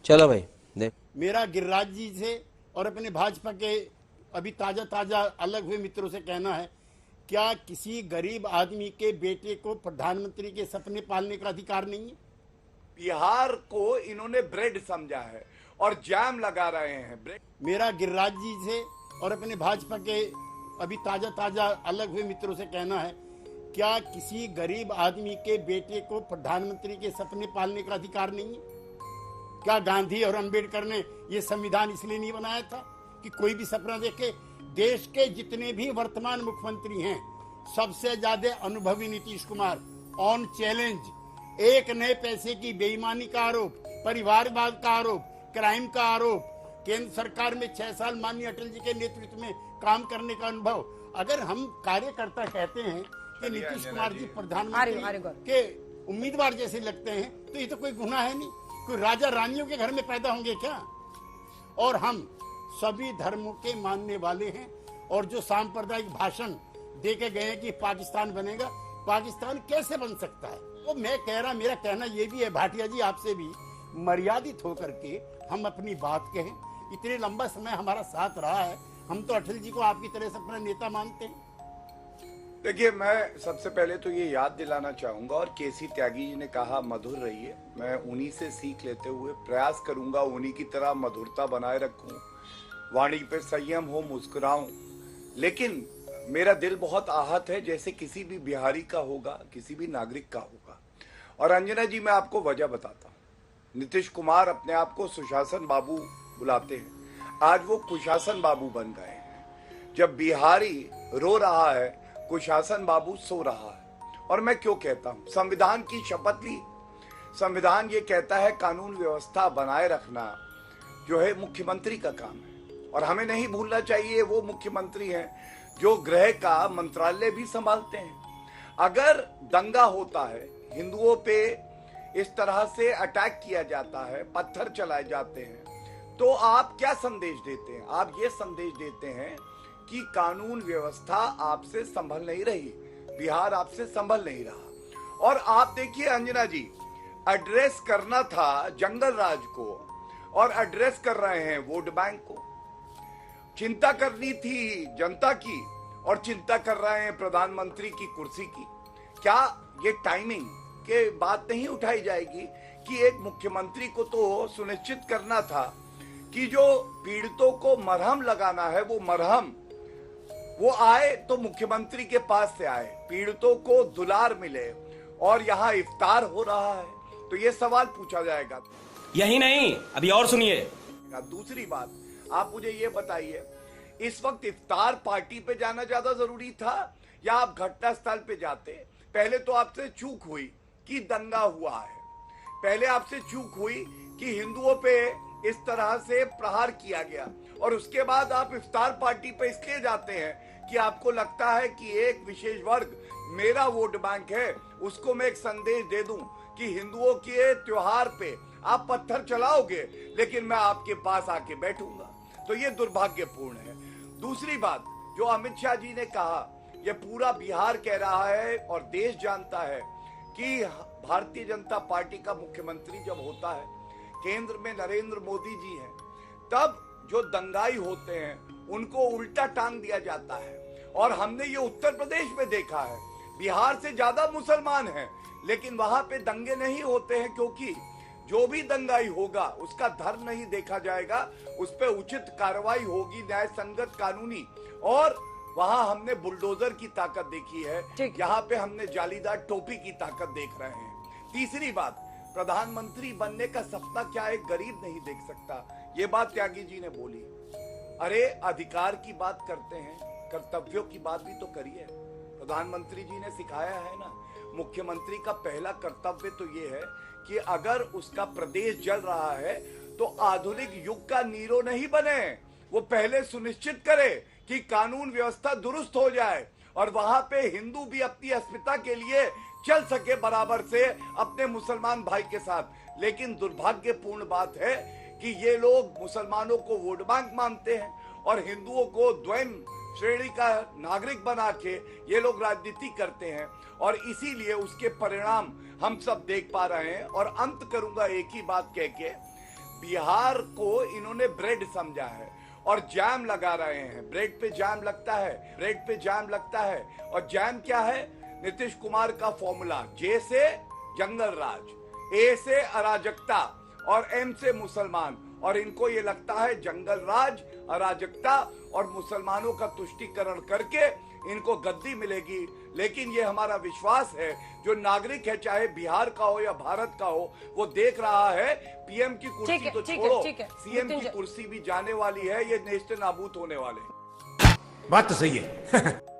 चलो भाई देख। मेरा गिरिराज जी से और अपने भाजपा के अभी ताजा ताजा अलग हुए मित्रों से कहना है, क्या किसी गरीब आदमी के बेटे को प्रधानमंत्री के सपने पालने का अधिकार नहीं है? बिहार को इन्होंने ब्रेड समझा है और जैम लगा रहे हैं। ब्रेड मेरा गिरिराज जी से और अपने भाजपा के अभी ताजा ताजा अलग हुए मित्रों से कहना है, क्या किसी गरीब आदमी के बेटे को प्रधानमंत्री के सपने पालने का अधिकार नहीं है? क्या गांधी और अंबेडकर ने यह संविधान इसलिए नहीं बनाया था कि कोई भी सपना देखे? देश के जितने भी वर्तमान मुख्यमंत्री हैं, सबसे ज्यादा अनुभवी नीतीश कुमार ऑन चैलेंज, एक नए पैसे की बेईमानी का आरोप, परिवारवाद का आरोप, क्राइम का आरोप, केंद्र सरकार में 6 साल माननीय अटल जी के नेतृत्व में काम करने का अनुभव। अगर हम कार्यकर्ता कहते हैं कि नीतीश कुमार जी प्रधानमंत्री के उम्मीदवार जैसे लगते हैं, तो ये तो कोई गुनाह है नहीं। कोई राजा रानियों के घर में पैदा होंगे क्या? और हम सभी धर्मों के मानने वाले हैं, और जो सांप्रदायिक भाषण दे के गए कि पाकिस्तान बनेगा, पाकिस्तान कैसे बन सकता है? वो मैं कह रहा, मेरा कहना ये भी है भाटिया जी, आपसे भी मर्यादित होकर के हम अपनी बात कहें। इतने लंबा समय हमारा साथ रहा है, हम तो अटल जी को आपकी तरह से अपना नेता मानते हैं। देखिए, मैं सबसे पहले तो ये याद दिलाना चाहूंगा, और केसी त्यागी जी ने कहा मधुर रहिए, मैं उन्हीं से सीख लेते हुए प्रयास करूंगा उन्हीं की तरह मधुरता बनाए रखूं, वाणी पे संयम हो, मुस्कुराऊं। लेकिन मेरा दिल बहुत आहत है, जैसे किसी भी बिहारी का होगा, किसी भी नागरिक का होगा। और अंजना जी, मैं आपको वजह बताता हूं। नीतीश कुमार अपने आप को सुशासन बाबू बुलाते हैं, आज वो कुशासन बाबू बन गए हैं। जब बिहारी रो रहा है, कुशासन बाबू सो रहा है। और मैं क्यों कहता हूं? संविधान की शपथ ली, संविधान ये कहता है कानून व्यवस्था बनाए रखना जो है मुख्यमंत्री का काम है। और हमें नहीं भूलना चाहिए वो मुख्यमंत्री हैं जो गृह का मंत्रालय भी संभालते हैं। अगर दंगा होता है, हिंदुओं पे इस तरह से अटैक किया जाता है, पत्थर चलाए जाते हैं, तो आप क्या संदेश देते हैं? आप ये संदेश देते हैं कि कानून व्यवस्था आपसे संभल नहीं रही, बिहार आपसे संभल नहीं रहा। और आप देखिए अंजना जी, एड्रेस करना था जंगल राज को और एड्रेस कर रहे हैं वोट बैंक को। चिंता करनी थी जनता की और चिंता कर रहे हैं प्रधानमंत्री की कुर्सी की। क्या ये टाइमिंग के बात नहीं उठाई जाएगी कि एक मुख्यमंत्री को तो सुनिश्चित करना था कि जो पीड़ितों को मरहम लगाना है, वो मरहम वो आए तो मुख्यमंत्री के पास से आए, पीड़ितों को दुलार मिले। और यहाँ इफ्तार हो रहा है, तो ये सवाल पूछा जाएगा। यही नहीं, अभी और सुनिए। दूसरी बात, आप मुझे ये बताइए, इस वक्त इफ्तार पार्टी पे जाना ज्यादा जरूरी था या आप घटना स्थल पे जाते? पहले तो आपसे चूक हुई कि दंगा हुआ है, पहले आपसे चूक हुई कि हिंदुओं पे इस तरह से प्रहार किया गया, और उसके बाद आप इफ्तार पार्टी पे इसलिए जाते हैं कि आपको लगता है कि एक विशेष वर्ग मेरा वोट बैंक है, उसको मैं एक संदेश दे दूं कि हिंदुओं के त्योहार पे आप पत्थर चलाओगे लेकिन मैं आपके पास आके बैठूंगा। तो ये दुर्भाग्यपूर्ण है। दूसरी बात, जो अमित शाह जी ने कहा, ये पूरा बिहार कह रहा है और देश जानता है कि भारतीय जनता पार्टी का मुख्यमंत्री जब होता है, केंद्र में नरेंद्र मोदी जी हैं, तब जो दंगाई होते हैं उनको उल्टा टांग दिया जाता है। और हमने ये उत्तर प्रदेश में देखा है, बिहार से ज्यादा मुसलमान हैं लेकिन वहां पे दंगे नहीं होते हैं, क्योंकि जो भी दंगाई होगा उसका धर्म नहीं देखा जाएगा, उस पर उचित कार्रवाई होगी, न्याय संगत कानूनी। और वहां हमने बुलडोजर की ताकत देखी है, यहाँ पे हमने जालीदार टोपी की ताकत देख रहे हैं। तीसरी बात, प्रधानमंत्री बनने का सपना क्या एक गरीब नहीं देख सकता? ये बात त्यागी जी ने बोली। अरे अधिकार की बात करते हैं, कर्तव्यों की बात भी तो करिए। प्रधानमंत्री जी ने सिखाया है ना, मुख्यमंत्री का पहला कर्तव्य तो ये है कि अगर उसका प्रदेश जल रहा है तो आधुनिक युग का नीरो नहीं बने, वो पहले सुनिश्चित करे कि कानून व्यवस्था दुरुस्त हो जाए और वहां पे हिंदू भी अपनी अस्मिता के लिए चल सके बराबर से अपने मुसलमान भाई के साथ। लेकिन दुर्भाग्यपूर्ण बात है कि ये लोग मुसलमानों को वोट बैंक मानते हैं और हिंदुओं को द्वैम श्रेणी का नागरिक बना के ये लोग राजनीति करते हैं, और इसीलिए उसके परिणाम हम सब देख पा रहे हैं। और अंत करूंगा एक ही बात कह के, बिहार को इन्होंने ब्रेड समझा है और जैम लगा रहे हैं। ब्रेड पे जैम लगता है, ब्रेड पे जैम लगता है। और जैम क्या है? नीतीश कुमार का फॉर्मूला, जे से जंगल राज, ए से अराजकता और एम से मुसलमान। और इनको ये लगता है जंगल राज, अराजकता और मुसलमानों का तुष्टीकरण करके इनको गद्दी मिलेगी। लेकिन ये हमारा विश्वास है, जो नागरिक है चाहे बिहार का हो या भारत का हो, वो देख रहा है पीएम की कुर्सी तो छोड़ो, सीएम की कुर्सी भी जाने वाली है। ये नेस्त नाबूद होने वाले। बात तो सही है।